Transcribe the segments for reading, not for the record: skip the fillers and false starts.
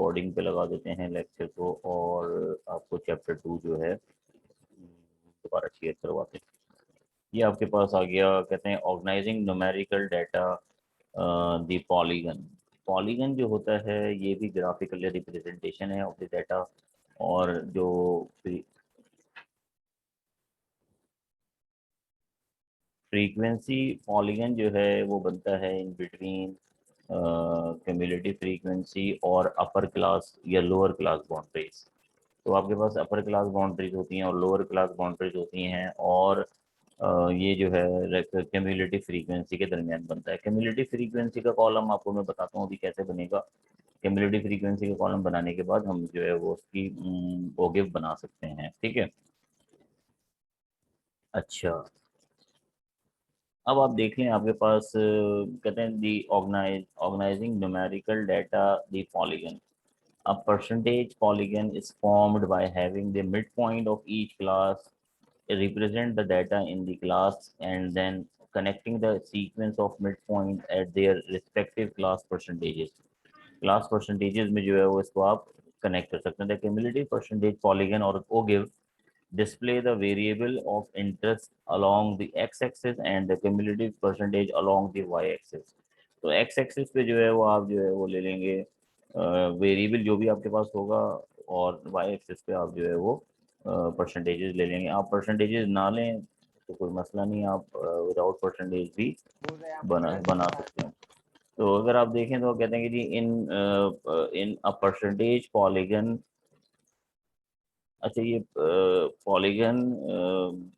Recording पे लगा देते हैं लेक्चर को, और आपको चैप्टर 2 जो है दोबारा शेयर करवाते हैं। ये आपके पास आ गया, कहते हैं organising numerical data the polygon. Polygon जो होता है ये भी ग्राफिकल रिप्रेजेंटेशन है ऑफ द डाटा, और जो फ्रीक्वेंसी पॉलीगन जो है वो बनता है इन बिटवीन क्यूमुलेटिव फ्रीक्वेंसी और अपर क्लास या लोअर क्लास बाउंड्रीज। तो आपके पास अपर क्लास बाउंड्रीज होती हैं और लोअर क्लास बाउंड्रीज होती हैं, और ये जो है क्यूमुलेटिव फ्रीक्वेंसी के दरमियान बनता है। क्यूमुलेटिव फ्रीक्वेंसी का कॉलम आपको मैं बताता हूँ अभी कैसे बनेगा। क्यूमुलेटिव फ्रीक्वेंसी का कॉलम बनाने के बाद हम जो है वो उसकी ओगिव बना सकते हैं, ठीक है। अच्छा, अब आप देखें आपके पास कहते हैं the organizing numerical data the polygon. A percentage polygon is formed by having the midpoint of each class represent the data in the class, and then connecting the sequence of midpoint at their respective class percentages. Class percentages में जो है वो इसको आप connect कर सकते हैं। The cumulative percentage polygon or OGIV display the variable of interest along the x-axis and the cumulative percentage along the y-axis। तो x-axis पे जो है वो आप जो है वो ले लेंगे वेरिएबल जो भी आपके पास होगा, और y-axis पे आप जो है वो परसेंटेजेस ले लेंगे। आप परसेंटेजेस ना लें तो कोई मसला नहीं, आप विदाउट परसेंटेज भी बना सकते हैं। तो अगर आप देखें तो कहते हैं कि जी इन अ परसेंटेज पॉलीगन, अच्छा ये polygon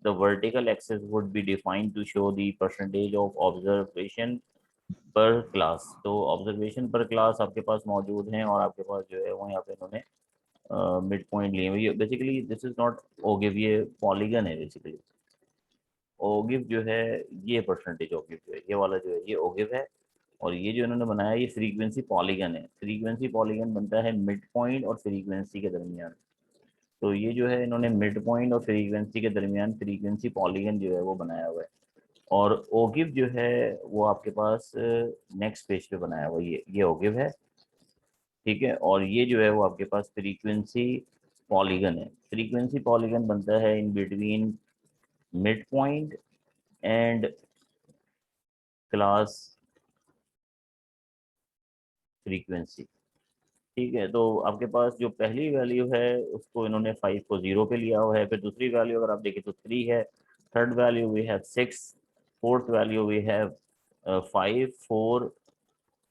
the vertical axis would be defined to show the percentage of observation per class. तो ऑब्जर्वेशन पर क्लास आपके पास मौजूद हैं, और आपके पास जो है वो यहाँ पे इन्होंने मिड पॉइंट लिए हुए। ये बेसिकली दिस इज नॉट ओगिव, ये पॉलीगन है बेसिकली। ओगिव जो है ये परसेंटेज ओगिव जो है ये वाला जो है ये ओगिव है, और ये जो इन्होंने बनाया ये फ्रीक्वेंसी पॉलीगन है। फ्रीक्वेंसी पॉलीगन बनता है मिड पॉइंट और फ्रीक्वेंसी के दरमियान। तो ये जो है इन्होंने मिड पॉइंट और फ्रीक्वेंसी के दरमियान फ्रीक्वेंसी पॉलीगन जो है वो बनाया हुआ है, और ओगिव जो है वो आपके पास नेक्स्ट पेज पे बनाया हुआ है। ये ओगिव है, ठीक है। और ये जो है वो आपके पास फ्रीक्वेंसी पॉलीगन है। फ्रीक्वेंसी पॉलीगन बनता है in between mid point and class frequency, ठीक है। तो आपके पास जो पहली वैल्यू है उसको इन्होंने 5 को 0 पे लिया हुआ है, फिर दूसरी वैल्यू अगर आप देखें तो 3 है, third value we have 6, fourth value we have 5, 4,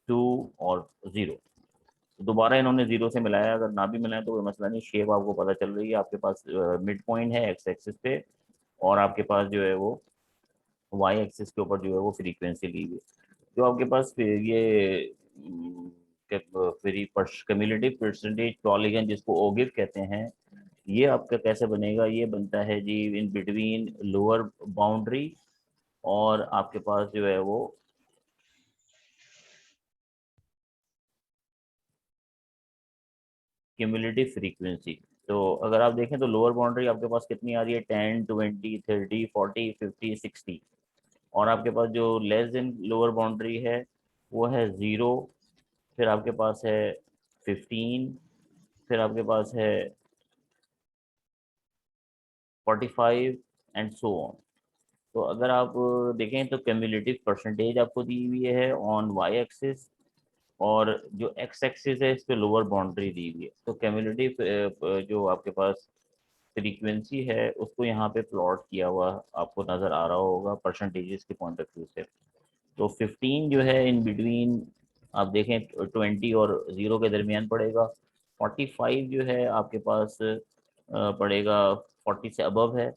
2 और 0। दोबारा इन्होंने 0 से मिलाया, अगर ना भी मिलाया तो कोई मसला नहीं, शेप आपको पता चल रही है। आपके पास मिड पॉइंट है एक्स एक्सिस पे, और आपके पास जो है वो वाई एक्सिस के ऊपर जो है वो फ्रीक्वेंसी ली हुई है। जो आपके पास ये कम्युलेटिव परसेंटेज पॉलीगन जिसको ओगिव कहते हैं, ये आपका कैसे बनेगा? ये बनता है जी इन बिटवीन लोअर बाउंड्री और आपके पास जो है वो क्यूमुलेटिव फ्रीक्वेंसी। तो अगर आप देखें तो लोअर बाउंड्री आपके पास कितनी आ रही है? 10, 20, 30, 40, 50, 60। और आपके पास जो लेस देन लोअर बाउंड्री है वो है 0, फिर आपके पास है 15, फिर आपके पास है 45 एंड सो ऑन। तो अगर आप देखें तो क्यूमुलेटिव परसेंटेज आपको दी हुई है ऑन वाई एक्सिस, और जो एक्स एक्सिस है इस पे लोअर बाउंड्री दी हुई है। तो क्यूमुलेटिव जो आपके पास फ्रीक्वेंसी है उसको यहाँ पे प्लॉट किया हुआ आपको नज़र आ रहा होगा परसेंटेजेस के पॉइंट ऑफ व्यू से। तो 15 जो है इन बिटवीन आप देखें 20 और 0 के दरमियान पड़ेगा। 45 जो है आपके पास पड़ेगा 40 से अबव है।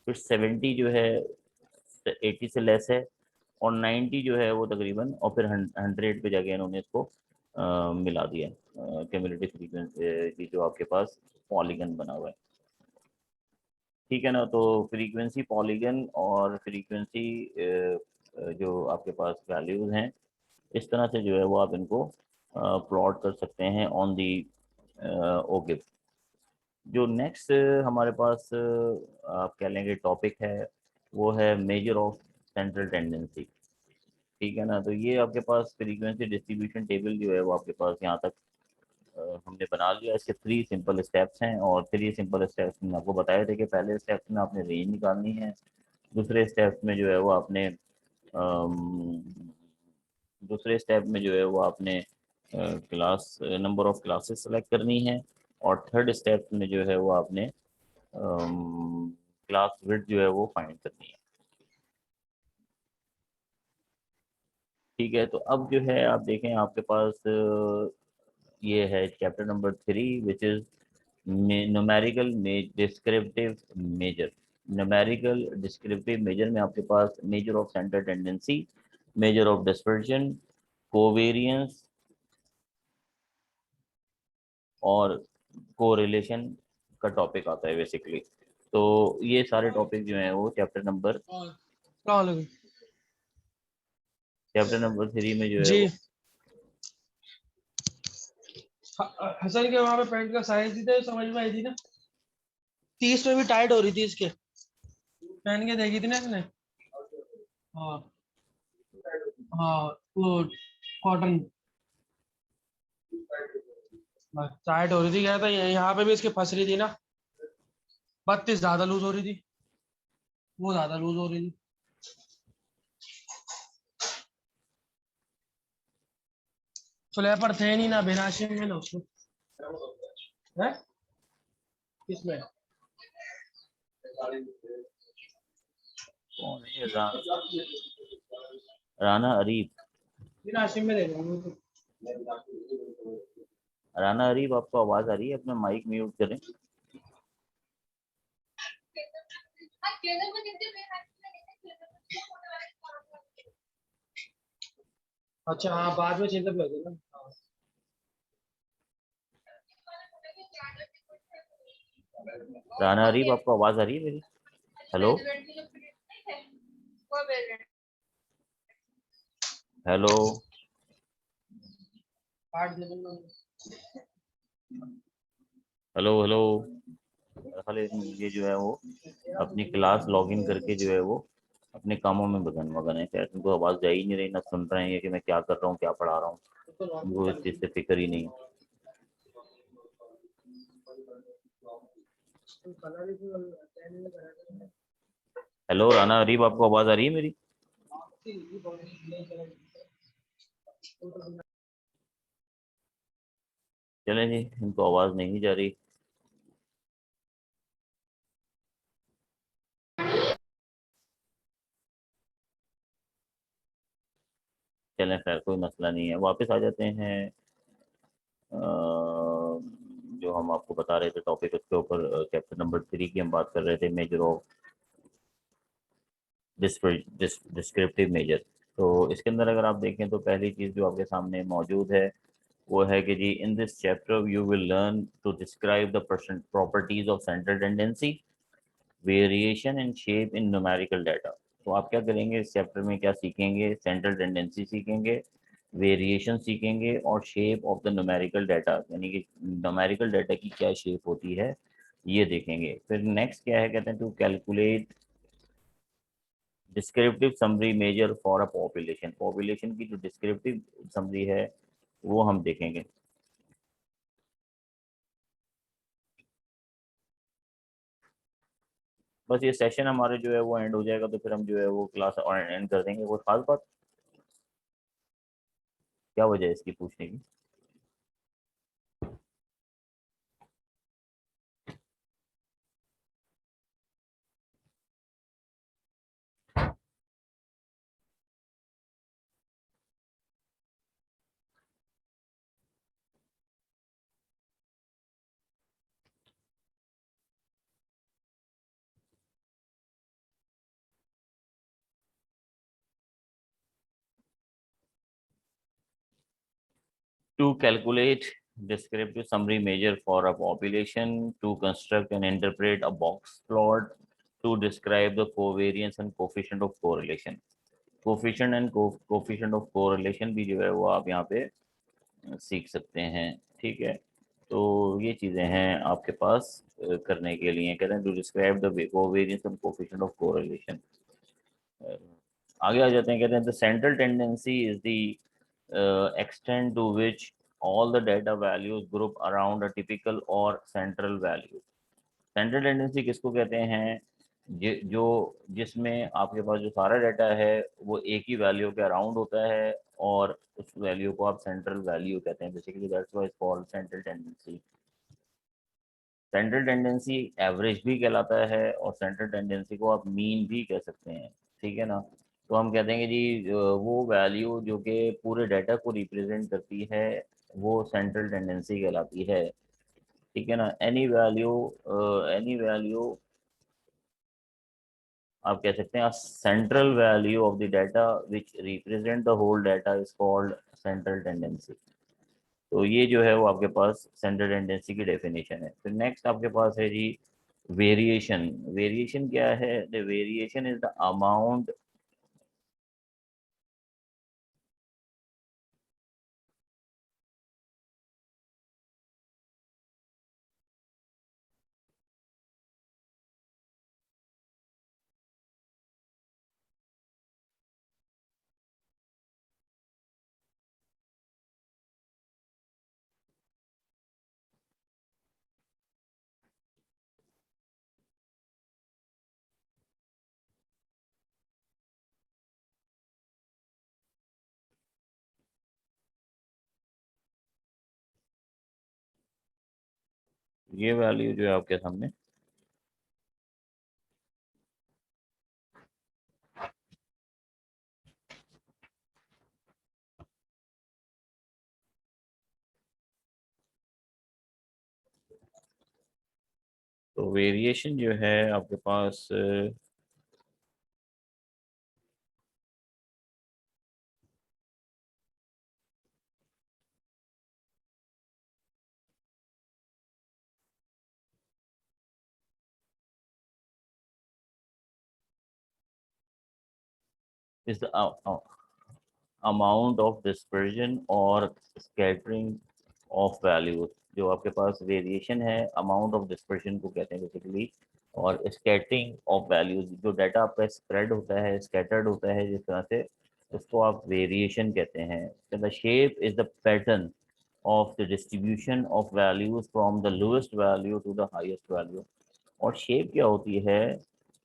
फिर 70 जो है 80 से लेस है, और 90 जो है वो तकरीबन, और फिर 100 पे जाके इन्होंने इसको मिला दिया क्यूमुलेटिव फ्रीक्वेंसी की जो आपके पास पॉलीगन बना हुआ है, ठीक है ना। तो फ्रीक्वेंसी पॉलीगन और फ्रीक्वेंसी जो आपके पास वैल्यूज हैं इस तरह से जो है वो आप इनको प्लॉट कर सकते हैं ऑन दी ओगिव। जो नेक्स्ट हमारे पास आप कह लेंगे टॉपिक है वो है मेजर ऑफ सेंट्रल टेंडेंसी, ठीक है ना। तो ये आपके पास फ्रीक्वेंसी डिस्ट्रीब्यूशन टेबल जो है वो आपके पास यहाँ तक हमने बना लिया। इसके 3 सिंपल स्टेप्स हैं, और 3 सिंपल स्टेप्स में आपको बताए थे कि पहले स्टेप में आपने रेंज निकालनी है, दूसरे स्टेप में जो है वो आपने दूसरे स्टेप में जो है वो आपने class number of classes select करनी है, और थर्ड स्टेप में जो है वो आपने क्लास विड्थ जो है वो फाइंड करनी है। ठीक है, तो अब जो है आप देखें आपके पास ये है chapter number 3 which is numerical descriptive measure. Numerical descriptive measure में आपके पास measure of center tendency, measure of dispersion, covariance और कोरिलेशन का टॉपिक आता है बेसिकली। तो ये सारे टॉपिक जो हैं वो चैप्टर नंबर 3 में जो है जी वो हसन के वहां पे पैंट का साइज थी तो समझ में आई थी ना, 30 में भी टाइट हो रही थी इसके, पहन के देखी थी ना इसने। हाँ हाँ, वो कॉटन टाइट हो रही थी, क्या था यहाँ पे भी इसके फंस रही थी ना, 32 ज्यादा लूज हो रही थी, वो ज्यादा लूज हो रही थी। फ्लैपर थे नहीं ना, बेनाशिम में ना उसको है किसमें। कौन है ये? राना अरीब। बेनाशिम में देख रहा हूँ। राना अरीब, आपको आवाज आ रही है? अपना माइक म्यूट करें। अच्छा हाँ, बाद में चिंता लगे ना। राना अरीब, आपको आवाज आ रही है मेरी? हेलो हेलो काट दे दूंगा। Hello hello. खाली ये जो है वो अपनी क्लास लॉगिन करके जो है वो अपने कामों में मगन मगन है, शायद उनको आवाज जा ही नहीं रही, ना सुन रहे हैं कि मैं क्या कर रहा हूँ, क्या पढ़ा रहा हूँ। तो नॉर्मल उनको कर इस चीज़ लीजिए। से फिक्र ही नहीं। हेलो राना अरीब, आपको आवाज आ रही है मेरी? चलें जी, इनको आवाज नहीं जा रही। चलें, खैर कोई मसला नहीं है, वापस आ जाते हैं। जो हम आपको बता रहे थे टॉपिक, उसके ऊपर चैप्टर नंबर 3 की हम बात कर रहे थे, मेजर ऑफ डिस्क्रिप्टिव मेजर। तो इसके अंदर अगर आप देखें तो पहली चीज़ जो आपके सामने मौजूद है वो है कि जी in this chapter you will learn to describe the properties of central tendency, variation and shape in numerical data. तो आप क्या करेंगे इस चैप्टर में? क्या सीखेंगे? सेंट्रल टेंडेंसी सीखेंगे, वेरिएशन सीखेंगे, और shape of the numerical data, यानी कि न्यूमेरिकल डाटा की क्या शेप होती है ये देखेंगे। फिर नेक्स्ट क्या है, कहते हैं to calculate descriptive summary measure for a population. Population की जो डिस्क्रिप्टिव समरी है वो हम देखेंगे। बस ये सेशन हमारे जो है वो एंड हो जाएगा, तो फिर हम जो है वो क्लास एंड कर देंगे। कोई खास बात? क्या वजह है इसकी पूछने की? To calculate descriptive summary measure for a population, to construct and interpret a box plot, to describe the covariance and coefficient of correlation। Coefficient and coefficient of correlation भी जो है वो आप यहाँ पे सीख सकते हैं। ठीक है, तो ये चीज़ें हैं आपके पास करने के लिए। कहते हैं to describe the covariance and coefficient of correlation. आगे आ जाते हैं, कहते हैं the central tendency is the extent to which all the data values group around a typical or central value. Central tendency किसको कहते हैं? जो जिसमें आपके पास जो सारा डाटा है वो एक ही वैल्यू के अराउंड होता है और उस वैल्यू को आप सेंट्रल वैल्यू कहते हैं। Basically that's why it's called central tendency. Central tendency average भी कहलाता है और सेंट्रल टेंडेंसी को आप मीन भी कह सकते हैं, ठीक है ना। तो हम कहते हैं कि जी वो वैल्यू जो कि पूरे डाटा को रिप्रेजेंट करती है वो सेंट्रल टेंडेंसी कहलाती है, ठीक है ना। एनी वैल्यू आप कह सकते हैं central value of the data which represent the whole data is called central tendency. तो ये जो है वो आपके पास सेंट्रल टेंडेंसी की डेफिनेशन है। फिर नेक्स्ट आपके पास है जी वेरिएशन। वेरिएशन क्या है? The variation is the amount ये वैल्यू जो है आपके सामने तो वेरिएशन जो है आपके पास is the amount of dispersion और स्कैटरिंग ऑफ वैल्यूज। जो आपके पास वेरिएशन है अमाउंट ऑफ डिस्पर्जन को कहते हैं बेसिकली, और स्कैटरिंग ऑफ वैल्यूज जो डाटा आपका स्प्रेड होता है स्कैटर्ड होता है जिस तरह से, उसको आप वेरिएशन कहते हैं। The shape is the pattern of the distribution of values from the lowest value to the highest value। और शेप क्या होती है?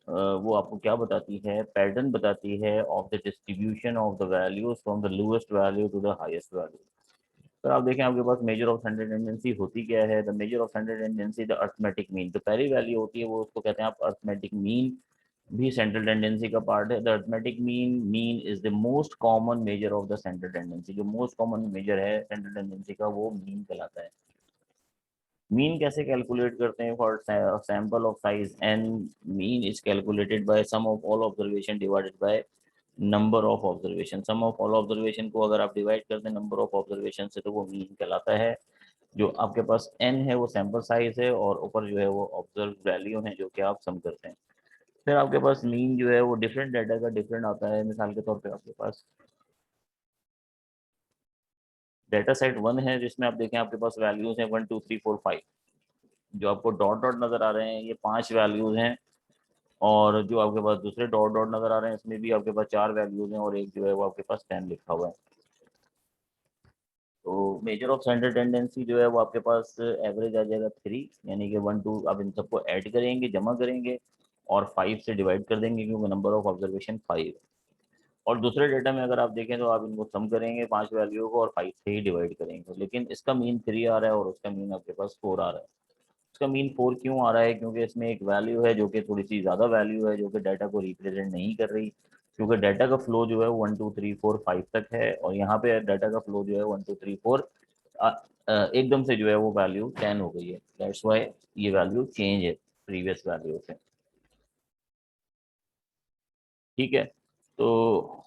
वो आपको क्या बताती है? पैटर्न बताती है of the distribution of the values from the lowest value to the highest value. तो आप देखें आपके पास मेजर ऑफ सेंट्रल टेंडेंसी होती क्या है? The measure of central tendency the arithmetic mean. तो पहली वैल्यू होती है वो उसको कहते हैं आप अर्थमेटिक मीन, भी सेंट्रल टेंडेंसी का पार्ट है। The arithmetic mean is the most common measure of the central tendency. जो मोस्ट कॉमन मेजर है सेंट्रल टेंडेंसी का वो मीन कहलाता है। मीन कैसे कैलकुलेट करते हैं? For sample of size N, mean is calculated by sum of all observation divided by number of observation. Sum of all observation को अगर आप डिवाइड करते हैं नंबर ऑफ ऑब्जर्वेशन से तो वो मीन कहलाता है। जो आपके पास एन है वो सैंपल साइज है और ऊपर जो है वो ऑब्जर्व वैल्यू है जो कि आप सम करते हैं। फिर आपके पास मीन जो है वो डिफरेंट डाटा का डिफरेंट आता है। मिसाल के तौर पे आपके पास डाटा सेट 1 है जिसमें आप देखें आपके पास वैल्यूज हैं 1 2 3 4 5। जो आपको डॉट डॉट नजर आ रहे हैं ये 5 वैल्यूज हैं, और जो आपके पास दूसरे डॉट डॉट नजर आ रहे हैं इसमें भी आपके पास 4 वैल्यूज हैं और एक जो है वो आपके पास 10 लिखा हुआ है। तो मेजर ऑफ सेंट्रल टेंडेंसी जो है वो आपके पास एवरेज आ जाएगा 3, यानी कि 1 2 आप इन सबको ऐड करेंगे जमा करेंगे और 5 से डिवाइड कर देंगे क्योंकि नंबर ऑफ ऑब्जर्वेशन 5। और दूसरे डेटा में अगर आप देखें तो आप इनको सम करेंगे 5 वैल्यू को और 5 से ही डिवाइड करेंगे, लेकिन इसका मीन 3 आ रहा है और उसका मीन आपके पास 4 आ रहा है। इसका मीन 4 क्यों आ रहा है? क्योंकि इसमें एक वैल्यू है जो कि थोड़ी सी ज़्यादा वैल्यू है जो कि डाटा को रिप्रेजेंट नहीं कर रही, क्योंकि डाटा का फ्लो जो है 1 2 3 4 5 तक है और यहाँ पे डाटा का फ्लो जो है 1 2 3 4 एकदम से जो है वो वैल्यू 10 हो गई है। दैट्स वाई ये वैल्यू चेंज है प्रीवियस वैल्यू से, ठीक है। तो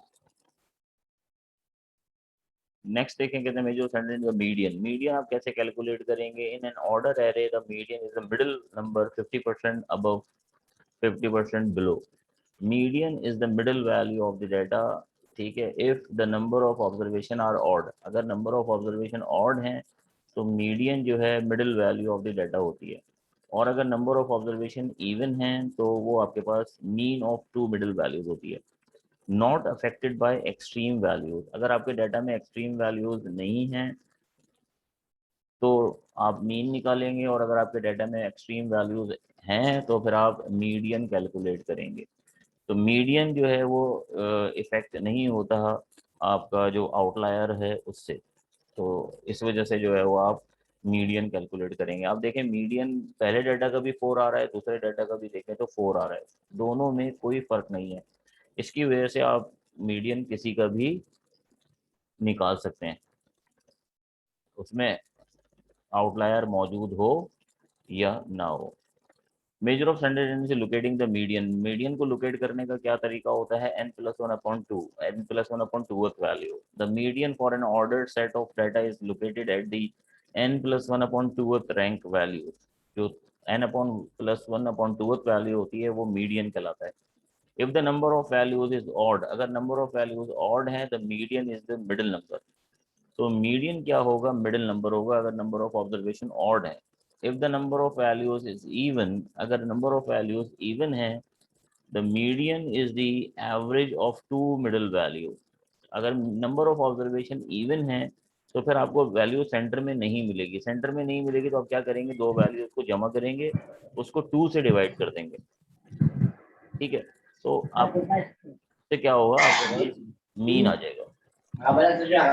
नेक्स्ट देखें कहते हैं measure sentence the median. Median आप कैसे कैलकुलेट करेंगे? In an order array the median is the middle number 50% above 50% below. Median is the middle value of the data, ठीक है। If the number of observation are odd, अगर number of observation odd हैं तो median जो है middle value of the data होती है, और अगर नंबर ऑफ ऑब्जर्वेशन इवन हैं तो वो आपके पास mean of two middle values होती है। Not affected by extreme values, अगर आपके डाटा में एक्सट्रीम वैल्यूज नहीं हैं तो आप मीन निकालेंगे, और अगर आपके डाटा में एक्सट्रीम वैल्यूज हैं तो फिर आप मीडियन कैलकुलेट करेंगे। तो मीडियन जो है वो इफेक्ट नहीं होता आपका जो आउटलायर है उससे। तो इस वजह से जो है वो आप मीडियन कैलकुलेट करेंगे। आप देखें मीडियन पहले डाटा का भी 4 आ रहा है, दूसरे डाटा का भी देखें तो 4 आ रहा है, दोनों में कोई फर्क नहीं है। इसकी वजह से आप मीडियन किसी का भी निकाल सकते हैं, उसमें आउटलायर मौजूद हो या ना हो। Major of standard tendency locating the median, median को लोकेट करने का क्या तरीका होता है, n+1/2, n+1/2th value. The median for an ordered set of data is located at the n+1/2th rank value. जो n+1/2th वैल्यू होती है वो मीडियन कहलाता है। If the number of values is odd, अगर नंबर ऑफ वैल्यूज ऑड है the median is the middle number. तो median क्या होगा, मिडिल नंबर होगा अगर नंबर ऑफ ऑब्जर्वेशन ऑड है। If the number of values is even, अगर number of values even है the median is the average of two middle value. अगर number of observation even है तो फिर आपको वैल्यू सेंटर में नहीं मिलेगी, सेंटर में नहीं मिलेगी तो आप क्या करेंगे, दो वैल्यूज को जमा करेंगे, उसको 2 से डिवाइड कर देंगे। ठीक है, तो आपसे क्या होगा, आपके पास मीन आ जाएगा।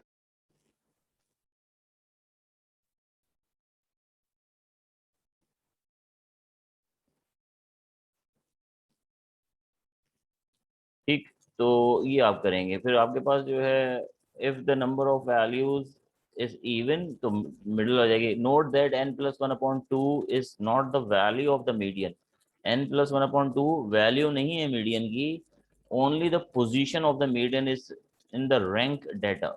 ठीक, तो ये आप करेंगे, फिर आपके पास जो है if the number of values is even तो मिडिल आ जाएगी। Note that n+1/2 is not the value of the median. n+1/2 value नहीं है मीडियन की, only the position of the median is in the rank data.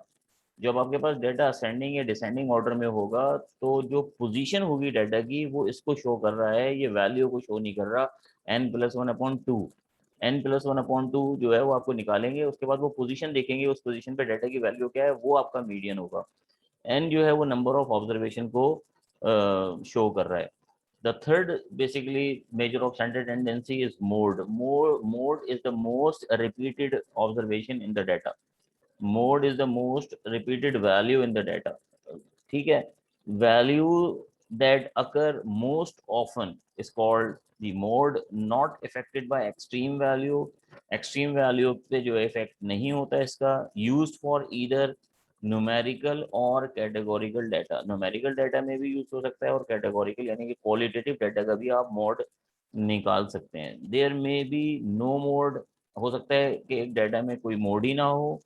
जब आपके पास data ascending या descending order में होगा तो जो पोजीशन होगी डाटा की वो इसको शो कर रहा है, ये वैल्यू को शो नहीं कर रहा। n+1/2, n+1/2 जो है वो आपको निकालेंगे, उसके बाद वो पोजीशन देखेंगे, उस पोजीशन पे डाटा की वैल्यू क्या है वो आपका मीडियन होगा। n जो है वो नंबर ऑफ ऑब्जर्वेशन को शो कर रहा है। The third basically measure of standard tendency is mode. Mode is the most repeated observation in the data. Mode is the most repeated value in the data. ठीक है, value that occur most often is called the mode, not affected by extreme value. extreme value पे जो effect नहीं होता इसका, used for either numerical और categorical data. Numerical data में भी यूज हो सकता है और कैटेगोरिकल यानी कि क्वालिटेटिव डाटा का भी आप मोड निकाल सकते हैं। देयर में बी नो मोड, हो सकता है कि एक डाटा में कोई मोड ही ना हो।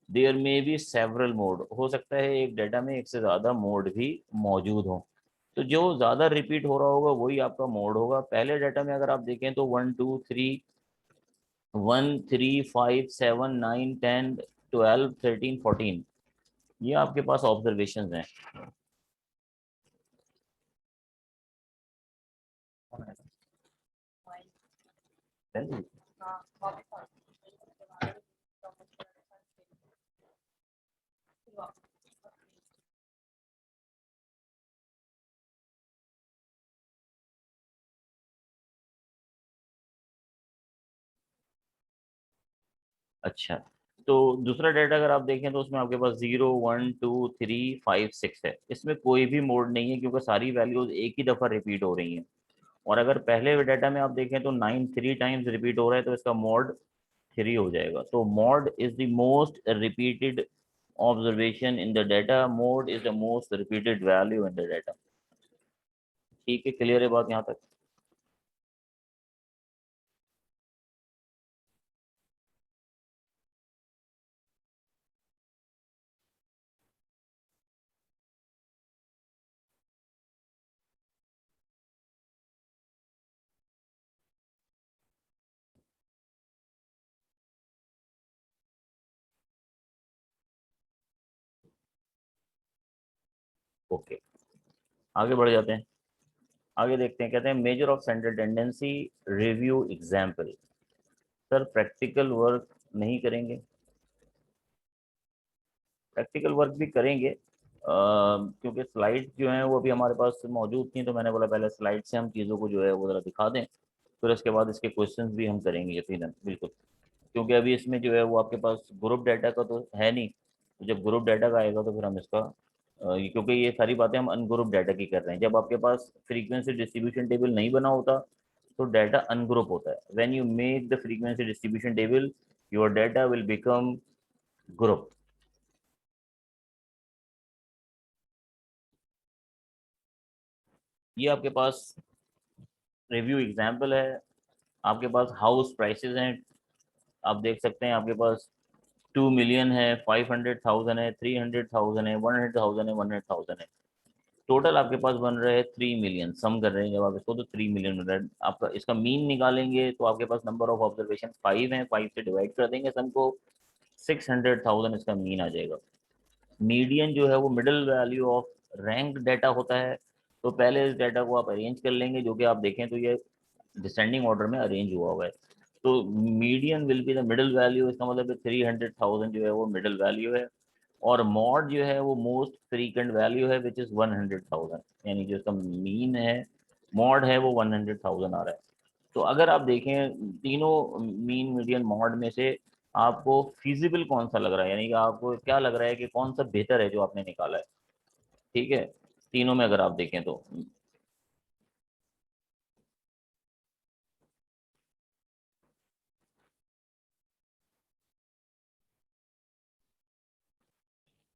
देयर में बी सेवरल मोड, हो सकता है एक डाटा में एक से ज़्यादा मोड भी मौजूद हो। तो जो ज़्यादा रिपीट हो रहा होगा वही आपका मोड होगा। पहले डाटा में अगर आप देखें तो 1 2 3 1 3 5 7 9 10 12 13 14, ये आपके पास ऑब्जर्वेशंस हैं। अच्छा, तो दूसरा डाटा अगर आप देखें तो उसमें आपके पास 0 1 2 3 5 6 है, इसमें कोई भी मोड नहीं है क्योंकि सारी वैल्यूज एक ही दफ़ा रिपीट हो रही हैं। और अगर पहले डाटा में आप देखें तो 9 3 टाइम्स रिपीट हो रहा है तो इसका मोड 3 हो जाएगा। तो mode is the most repeated observation in the data, mode is the most repeated value in the data. ठीक है, क्लियर है बात यहाँ तक? ओके, आगे बढ़ जाते हैं। आगे देखते हैं, कहते हैं measure of central tendency, review example. Sir practical work नहीं करेंगे? प्रैक्टिकल वर्क भी करेंगे, क्योंकि स्लाइड जो हैं वो अभी हमारे पास मौजूद थी, तो मैंने बोला पहले स्लाइड से हम चीज़ों को जो है वो ज़रा दिखा दें, फिर उसके बाद इसके क्वेश्चंस भी हम करेंगे यकीनन, बिल्कुल। क्योंकि अभी इसमें जो है वो आपके पास ग्रुप डाटा का तो है नहीं, तो जब ग्रुप डाटा का आएगा तो फिर हम इसका क्योंकि ये सारी बातें हम अनग्रुप डाटा की कर रहे हैं। जब आपके पास फ्रीक्वेंसी डिस्ट्रीब्यूशन टेबल नहीं बना होता तो डाटा अनग्रुप होता है। When you make the frequency distribution table your data will become group. ये आपके पास रिव्यू एग्जाम्पल है। आपके पास हाउस प्राइसेस हैं, आप देख सकते हैं आपके पास 2 मिलियन है, 500,000 है, 300,000 है, 100,000 है, 100,000 है। टोटल आपके पास बन रहे हैं 3 मिलियन। सम कर रहे हैं जब आप इसको तो 3 मिलियन बन रहा है आपका। इसका मीन निकालेंगे तो आपके पास नंबर ऑफ ऑब्जर्वेशन 5 है, 5 से डिवाइड कर देंगे सम को, 600,000 इसका मीन आ जाएगा। मीडियन जो है वो middle value of rank data होता है। तो पहले इस डाटा को आप अरेंज कर लेंगे, जो कि आप देखें तो ये डिसेंडिंग ऑर्डर में अरेंज हुआ हुआ है। तो median will be the middle value, इसका मतलब 300,000 जो है वो मिडिल वैल्यू है। और मॉड जो है वो मोस्ट फ्रीक्वेंट वैल्यू है विच इज़ 100,000, यानी जो इसका मीन है मॉड है वो 100,000 आ रहा है। तो अगर आप देखें तीनों मीन मीडियन मॉड में से आपको फिजिबल कौन सा लग रहा है, यानी कि आपको क्या लग रहा है कि कौन सा बेहतर है जो आपने निकाला है। ठीक है, तीनों में अगर आप देखें तो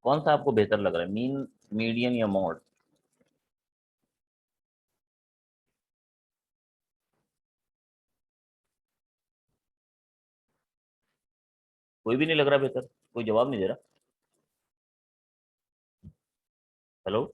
कौन सा आपको बेहतर लग रहा है, मीन, मीडियन या मॉड? कोई भी नहीं लग रहा बेहतर, कोई जवाब नहीं दे रहा। हेलो।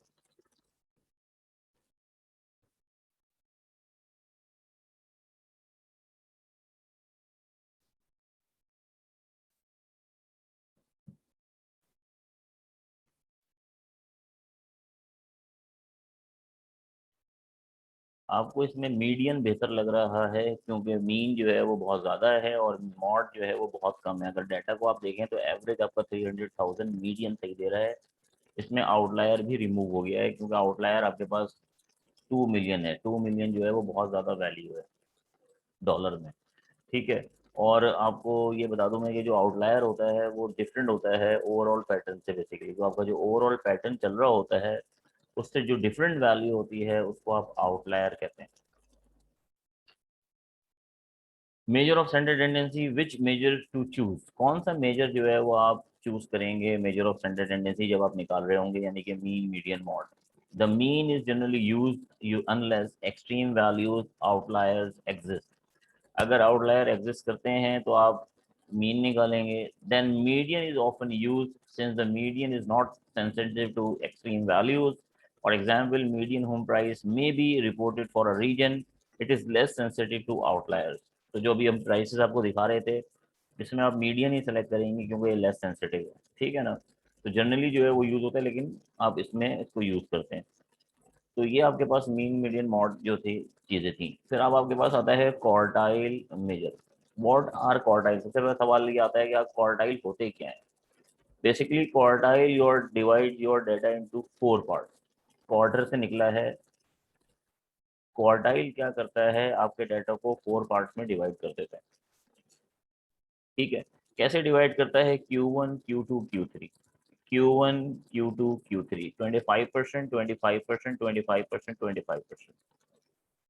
आपको इसमें मीडियन बेहतर लग रहा है क्योंकि मीन जो है वो बहुत ज़्यादा है और मॉड जो है वो बहुत कम है। अगर डाटा को आप देखें तो एवरेज आपका 300,000 मीडियन सही दे रहा है। इसमें आउटलायर भी रिमूव हो गया है क्योंकि आउटलायर आपके पास 2 मिलियन है। 2 मिलियन जो है वो बहुत ज़्यादा वैल्यू है डॉलर में। ठीक है। और आपको ये बता दूं मैं कि जो आउटलायर होता है वो डिफरेंट होता है ओवरऑल पैटर्न से। बेसिकली जो आपका जो ओवरऑल पैटर्न चल रहा होता है उससे जो डिफरेंट वैल्यू होती है उसको आप आउटलायर कहते हैं। Measure of standard tendency, which measure to choose, कौन सा मेजर जो है वो आप चूज करेंगे मेजर ऑफ स्टैंडर्ड टेंडेंसी जब आप निकाल रहे होंगे, यानी कि mean median mode. The mean is generally use you unless extreme values outliers exist. अगर आउटलायर एग्जिस्ट करते हैं तो आप मीन निकालेंगे। Then median is often use since the median is not sensitive to extreme values. For example median home price may be reported for a region, it is less sensitive to outliers. तो जो भी हम prices आपको दिखा रहे थे इसमें आप मीडियन ही सेलेक्ट करेंगे क्योंकि ये लेस सेंसिटिव है। ठीक है ना। तो जनरली जो है वो यूज़ होता है लेकिन आप इसमें इसको यूज़ करते हैं। तो ये आपके पास मीन मीडियन मॉड जो थी चीज़ें थी। फिर अब आपके पास आता है quartile measure. What are quartile? सबसे पहला सवाल ये आता है कि आप क्वार्टाइल होते क्या है। Basically quartile your divide your data into 4 part. Quarter से निकला है। क्वार्टाइल क्या करता है, आपके डाटा को 4 पार्ट्स में डिवाइड कर देता है। ठीक है। कैसे डिवाइड करता है? Q1 Q2 Q3, Q1 Q2 Q3, 25%, 25%, 25%, 25%।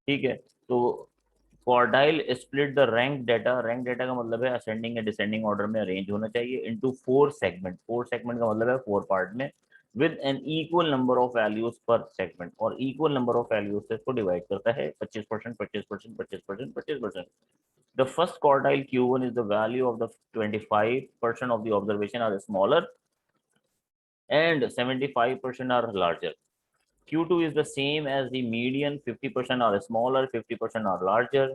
ठीक है। तो quartile split the rank data. Rank data का मतलब है असेंडिंग या डिसेंडिंग ऑर्डर में अरेंज होना चाहिए इनटू 4 सेगमेंट। 4 सेगमेंट का मतलब है 4 पार्ट में, with an equal number of values per segment. और इक्वल नंबर ऑफ वैल्यूज से इसको डिवाइड करता है 25%, 25%, 25%, 25%। The first quartile Q1 is the value of the 25% of the observation are smaller and 75% are larger. Q2 is the same as the median, 50% are smaller, 50% are larger.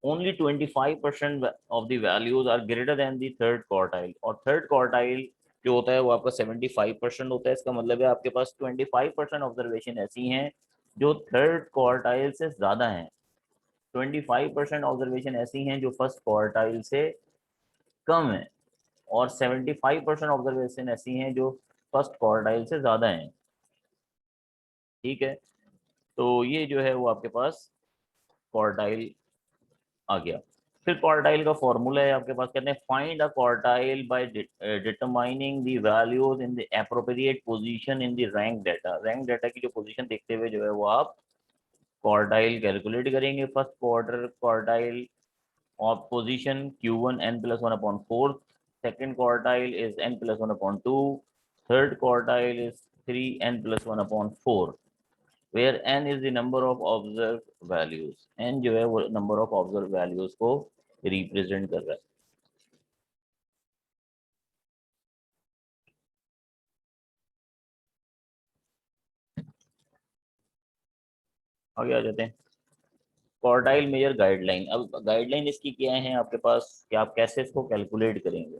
Only 25% of the values are greater than the third quartile. और third quartile जो होता है वो आपका 75% होता है। इसका मतलब है आपके पास 25% ऑब्जर्वेशन ऐसी हैं जो थर्ड क्वार्टाइल से ज़्यादा हैं। 25% ऑब्जर्वेशन ऐसी हैं जो फर्स्ट क्वार्टाइल से कम है। और 75% ऑब्जर्वेशन ऐसी हैं जो फर्स्ट क्वार्टाइल से ज़्यादा हैं। ठीक है। तो ये जो है वो आपके पास क्वार्टाइल आ गया। फिर क्वार्टाइल का फॉर्मूला है आपके पास, कहते हैं find a quartile by determining the values in the appropriate position in the rank data. Rank data की जो पोजीशन देखते हुए जो है वो आप क्वार्टाइल कैलकुलेट करेंगे। First quarter quartile of position Q1 n+1/4, second quartile is n+1/2, third quartile is 3n+1/4, where n is the number of observed values। n जो है वो number of observed values को represent कर रहा है। आगे आ जाते हैं, क्वार्टाइल मेजर गाइडलाइन। अब गाइडलाइन इसकी क्या है आपके पास कि आप कैसे इसको कैलकुलेट करेंगे।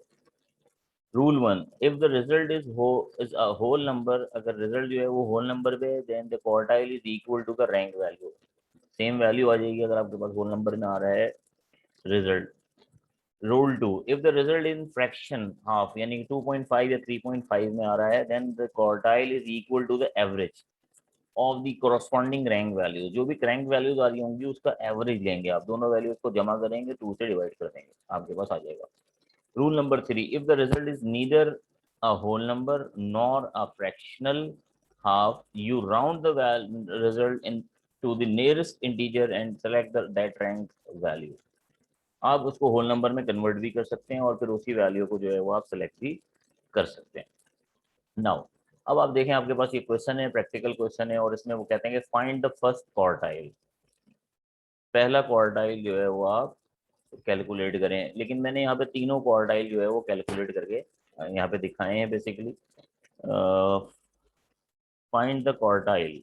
Rule 1, if the result is a whole number, अगर रिजल्ट जो है वो होल नंबर पे है, then the quartile is equal to the rank value. Same value आ जाएगी अगर आपके पास होल नंबर में आ रहा है result. Rule 2, if the result in fraction half यानी 2.5 या 3.5 में आ रहा है, then the quartile is equal to the average of the corresponding rank value. जो भी रैंक वैल्यूज आ रही होंगी उसका एवरेज लेंगे आप, दोनों वैल्यूज को जमा करेंगे, 2 से डिवाइड कर देंगे, आपके पास आ जाएगा। Rule number 3, if the result is neither a whole number nor a fractional half, you round the result in to the nearest integer and select that rank value। आप उसको होल नंबर में convert भी कर सकते हैं और फिर उसी वैल्यू को जो है वो आप सेलेक्ट भी कर सकते हैं। नाउ अब आप देखें आपके पास ये क्वेश्चन है, प्रैक्टिकल क्वेश्चन है, और इसमें वो कहते हैं कि फाइंड द फर्स्ट क्वार्टाइल। पहला क्वार्टाइल जो है वो आप कैलकुलेट करें, लेकिन मैंने यहाँ पे तीनों क्वार्टाइल जो है वो कैलकुलेट करके यहाँ पे दिखाए हैं बेसिकली। फाइंड द क्वार्टाइल,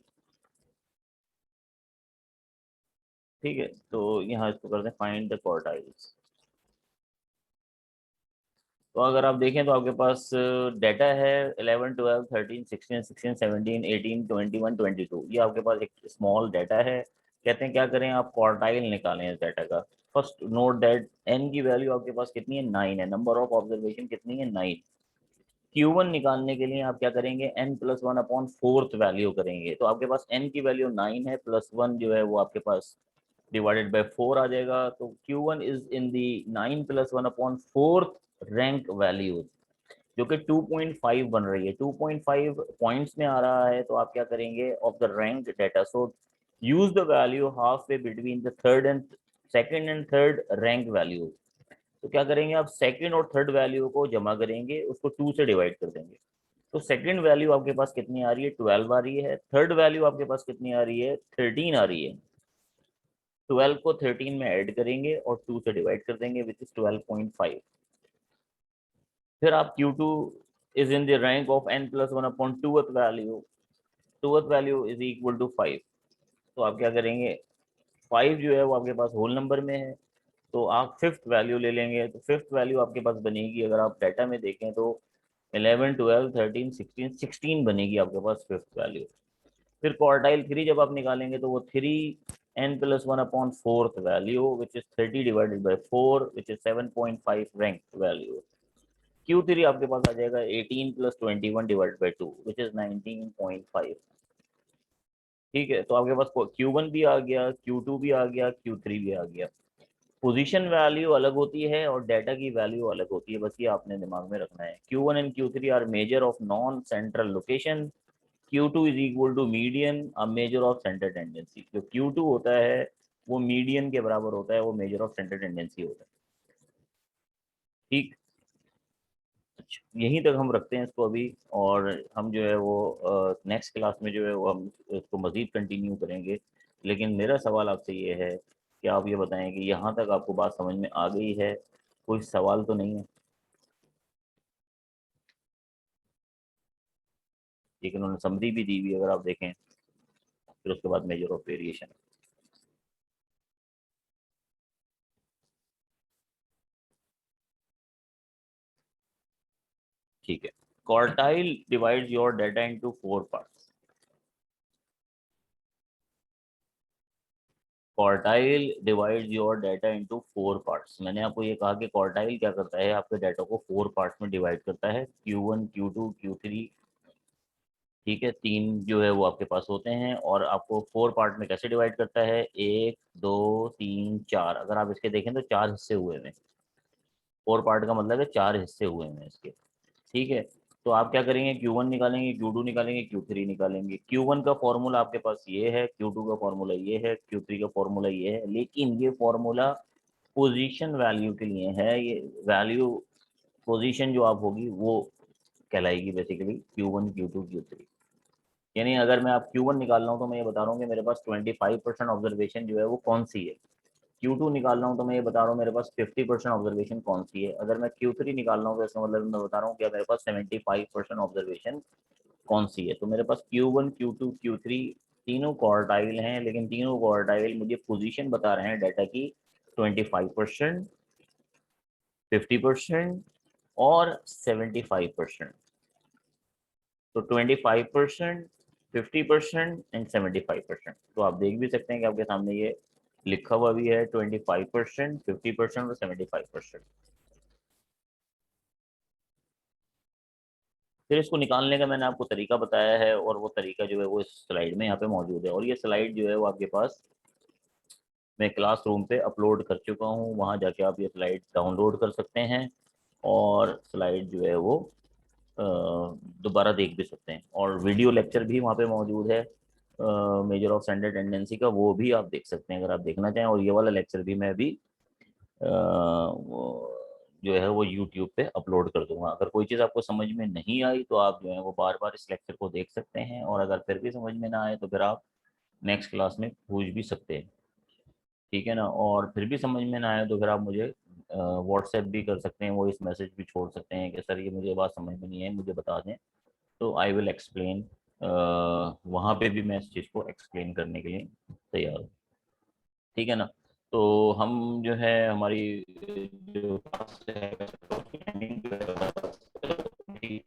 ठीक है, तो यहाँ इसको करते हैं फाइंड द क्वार्टाइल्स। तो अगर आप देखें तो आपके पास डाटा है 11 12 13 16 16 17 18 21 22, ये आपके पास एक स्मॉल डाटा है। कहते हैं क्या करें, आप क्वार्टाइल निकालें इस डाटा का। फर्स्ट नोट दैट n की वैल्यू आपके पास कितनी है, 9 है। नंबर ऑफ ऑब्जर्वेशन कितनी है, 9। Q1 निकालने के लिए आप क्या करेंगे, n+1/4 वैल्यू करेंगे। तो आपके पास n की वैल्यू 9 है, +1 जो है वो आपके पास डिवाइडेड बाय 4 आ जाएगा। तो Q1 is in the 9+1/4 rank value, जो कि 2.5 बन रही है। 2.5 पॉइंट्स में आ रहा है, तो आप क्या करेंगे, of the rank data, so use the value half way between the second and third rank value. तो क्या करेंगे आप, सेकंड और थर्ड वैल्यू को जमा करेंगे, उसको 2 से डिवाइड कर देंगे। तो सेकंड वैल्यू आपके पास कितनी आ रही है, 12 आ रही है। थर्ड वैल्यू आपके पास कितनी आ रही है, 13 आ रही है। 12 को 13 में ऐड करेंगे और 2 से डिवाइड कर देंगे, विच इज 12.5। फिर आप Q2 is in the rank of n+1/2th value, 2th value is equal to 5। तो आप क्या करेंगे, 5 जो है वो आपके पास होल नंबर में है, तो आप फिफ्थ वैल्यू ले लेंगे। तो फिफ्थ वैल्यू आपके पास बनेगी, अगर आप डाटा में देखें तो 11 12 13 16 16 बनेगी आपके पास फिफ्थ वैल्यू। फिर क्वार्टाइल 3 जब आप निकालेंगे तो वो 3n+1/4 value, which is 30 divided by 4, which is 7.5 rank value. Q3 आपके पास आ जाएगा 18+21 डिवाइडेड बाई 2, विच इज 19.5। ठीक है, तो आपके पास Q1 भी आ गया, Q2 भी आ गया, Q3 भी आ गया। पोजीशन वैल्यू अलग होती है और डाटा की वैल्यू अलग होती है, बस ये आपने दिमाग में रखना है। Q1 and Q3 are measure of non central location. Q2 is equal to median, a measure of center tendency. जो Q2 होता है वो मीडियन के बराबर होता है, वो मेजर ऑफ सेंटर टेंडेंसी होता है। ठीक, अच्छा यहीं तक हम रखते हैं इसको अभी, और हम जो है वो नेक्स्ट क्लास में जो है वो हम इसको मज़ीद कंटिन्यू करेंगे। लेकिन मेरा सवाल आपसे ये है कि आप ये बताएं कि यहाँ तक आपको बात समझ में आ गई है, कोई सवाल तो नहीं है। लेकिन उन्होंने समरी भी दी हुई, अगर आप देखें, फिर उसके बाद मेजर ऑफ वेरिएशन। ठीक है, quartile divides your data into 4 parts. Quartile divides your data into 4 parts. मैंने आपको ये कहा कि क्वार्टाइल क्या करता है, आपके डाटा को 4 पार्ट्स में डिवाइड करता है, Q1 Q2 Q3 ठीक है, 3 जो है वो आपके पास होते हैं, और आपको 4 पार्ट में कैसे डिवाइड करता है, 1 2 3 4। अगर आप इसके देखें तो 4 हिस्से हुए हैं। 4 पार्ट का मतलब है 4 हिस्से हुए हैं इसके। ठीक है, तो आप क्या करेंगे, Q1 निकालेंगे, Q2 निकालेंगे, Q3 निकालेंगे। Q1 का फॉर्मूला आपके पास ये है, Q2 का फॉर्मूला ये है, Q3 का फॉर्मूला ये है, लेकिन ये फॉर्मूला पोजीशन वैल्यू के लिए है। ये वैल्यू पोजीशन जो आप होगी वो कहलाएगी बेसिकली Q1 Q2 Q3। यानी अगर मैं आप Q1 निकाल रहा हूँ तो मैं ये बता रहा हूँ कि मेरे पास 25% ऑब्जर्वेशन जो है वो कौन सी है। Q2 निकाल रहा हूँ तो मैं ये बता रहा हूँ मेरे पास 50% ऑब्जर्वेशन कौन सी है। अगर मैं Q3 निकाल रहा हूँ तो इसका मतलब मैं बता रहा हूँ कि मेरे पास 75% ऑब्जर्वेशन कौन सी है। तो मेरे पास Q1 Q2 Q3 तीनों क्वार्टाइल हैं, लेकिन तीनों क्वार्टाइल मुझे पोजीशन बता रहे हैं डाटा की 25%, 50% और 75%। तो 25%, 50% एंड 75%। तो आप देख भी सकते हैं कि आपके सामने ये लिखा हुआ भी है 25%, 50% और 75%। फिर इसको निकालने का मैंने आपको तरीका बताया है, और वो तरीका जो है वो इस स्लाइड में यहाँ पे मौजूद है। और ये स्लाइड जो है वो आपके पास मैं क्लासरूम पे अपलोड कर चुका हूँ, वहाँ जाके आप ये स्लाइड डाउनलोड कर सकते हैं, और स्लाइड जो है वो दोबारा देख भी सकते हैं। और वीडियो लेक्चर भी वहाँ पे मौजूद है मेजर ऑफ स्टैंडर्ड टेंडेंसी का, वो भी आप देख सकते हैं अगर आप देखना चाहें। और ये वाला लेक्चर भी मैं अभी जो है वो यूट्यूब पे अपलोड कर दूंगा। अगर कोई चीज़ आपको समझ में नहीं आई तो आप जो है वो बार बार इस लेक्चर को देख सकते हैं, और अगर फिर भी समझ में ना आए तो फिर आप नेक्स्ट क्लास में पूछ भी सकते हैं। ठीक है ना, और फिर भी समझ में ना आए तो फिर आप मुझे व्हाट्सएप भी कर सकते हैं, वो इस मैसेज भी छोड़ सकते हैं कि सर ये मुझे बात समझ में नहीं आई, मुझे बता दें। तो आई विल एक्सप्लेन, वहाँ पे भी मैं इस चीज़ को एक्सप्लेन करने के लिए तैयार हूँ। ठीक है ना, तो हम जो है हमारी जो class है, timing जो है, अभी,